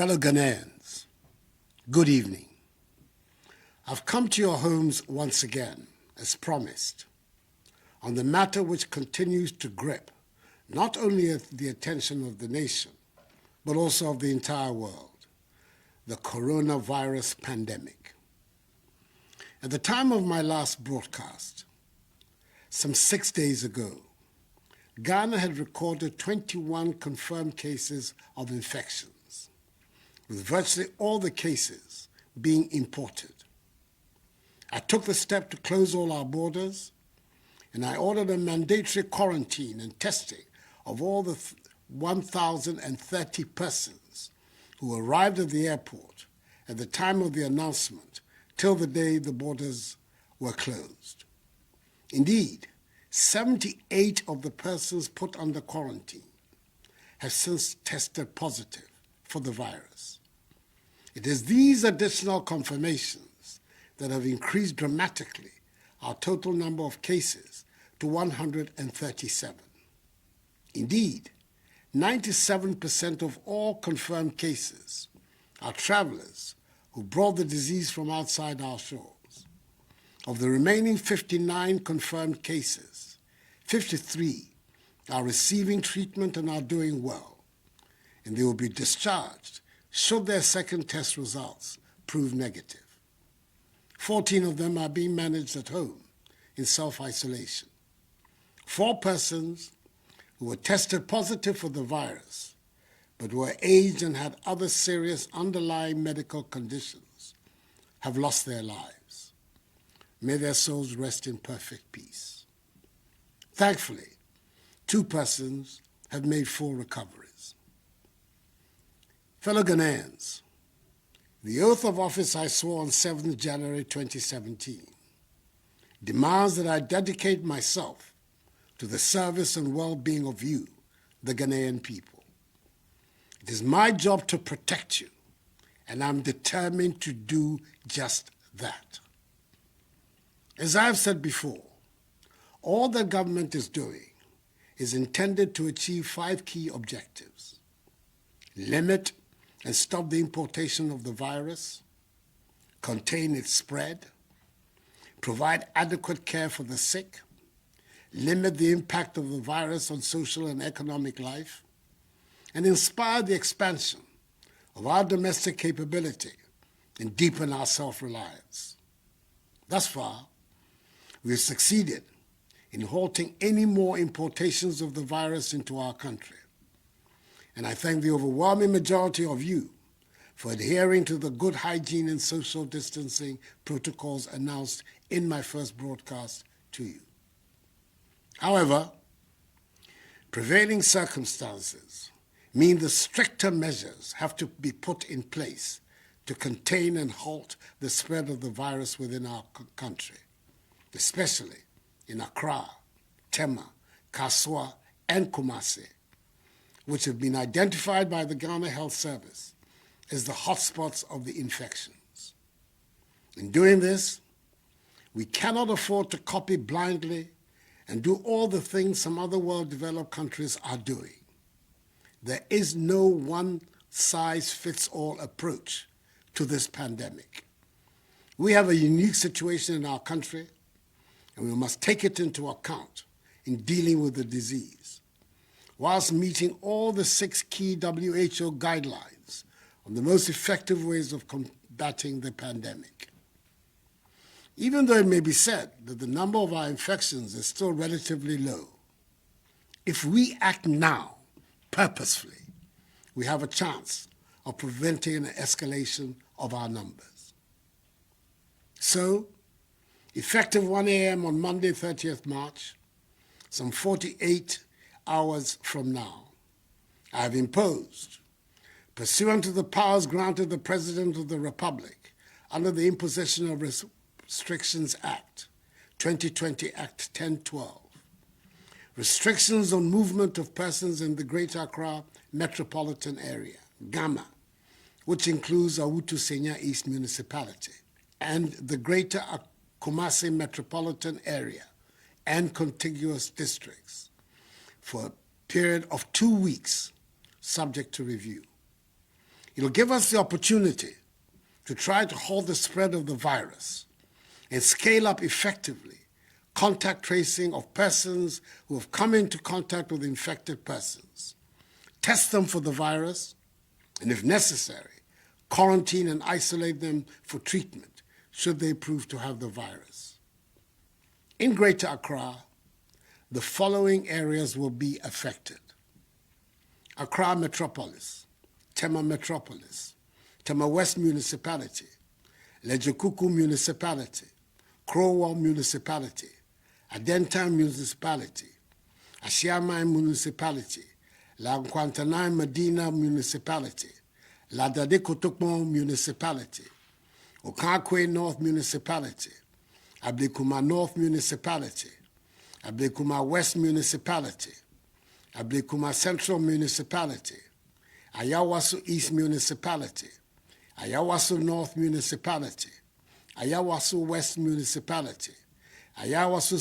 Fellow Ghanaians, good evening. I've come to your homes once again, as promised, on the matter which continues to grip not only the attention of the nation, but also of the entire world, the coronavirus pandemic. At the time of my last broadcast, some 6 days ago, Ghana had recorded 21 confirmed cases of infections, with virtually all the cases being imported. I took the step to close all our borders, and I ordered a mandatory quarantine and testing of all the 1,030 persons who arrived at the airport at the time of the announcement till the day the borders were closed. Indeed, 78 of the persons put under quarantine have since tested positive for the virus. It is these additional confirmations that have increased dramatically our total number of cases to 137. Indeed, 97% of all confirmed cases are travelers who brought the disease from outside our shores. Of the remaining 59 confirmed cases, 53 are receiving treatment and are doing well, and they will be discharged should their second test results prove negative. 14 of them are being managed at home in self-isolation. 4 persons who were tested positive for the virus but were aged and had other serious underlying medical conditions have lost their lives. May their souls rest in perfect peace. Thankfully, 2 persons have made full recoveries. Fellow Ghanaians, the oath of office I swore on 7th January 2017 demands that I dedicate myself to the service and well-being of you, the Ghanaian people. It is my job to protect you, and I'm determined to do just that. As I've said before, all the government is doing is intended to achieve 5 key objectives: limit and stop the importation of the virus, contain its spread, provide adequate care for the sick, limit the impact of the virus on social and economic life, and inspire the expansion of our domestic capability and deepen our self-reliance. Thus far, we have succeeded in halting any more importations of the virus into our country. And I thank the overwhelming majority of you for adhering to the good hygiene and social distancing protocols announced in my first broadcast to you. However, prevailing circumstances mean the stricter measures have to be put in place to contain and halt the spread of the virus within our country, especially in Accra, Tema, Kaswa, and Kumasi, which have been identified by the Ghana Health Service as the hotspots of the infections. In doing this, we cannot afford to copy blindly and do all the things some other well-developed countries are doing. There is no one-size-fits-all approach to this pandemic. We have a unique situation in our country, and we must take it into account in dealing with the disease, whilst meeting all the 6 key WHO guidelines on the most effective ways of combating the pandemic. Even though it may be said that the number of our infections is still relatively low, if we act now, purposefully, we have a chance of preventing an escalation of our numbers. So, effective 1 a.m. on Monday, 30th March, some 48 hours from now, I have imposed, pursuant to the powers granted the President of the Republic under the Imposition of Restrictions Act, 2020 Act 1012, restrictions on movement of persons in the Greater Accra metropolitan area, GAMA, which includes Awutu Senya East Municipality, and the Greater Kumasi metropolitan area and contiguous districts for a period of 2 weeks, subject to review. It'll give us the opportunity to try to halt the spread of the virus and scale up effectively contact tracing of persons who have come into contact with infected persons, test them for the virus, and if necessary, quarantine and isolate them for treatment should they prove to have the virus. In Greater Accra, the following areas will be affected: Accra Metropolis, Tema Metropolis, Tema West Municipality, Lejekuku Municipality, Crowell Municipality, Adentan Municipality, Ashiamai Municipality, La Nkwantanai Medina Municipality, La Dade Kotokmo Municipality, Okakwe North Municipality, Ablikuma North Municipality, Ablikuma West Municipality, Ablikuma Central Municipality, Ayawaso East Municipality, Ayawaso North Municipality, Ayawaso West Municipality, Ayawaso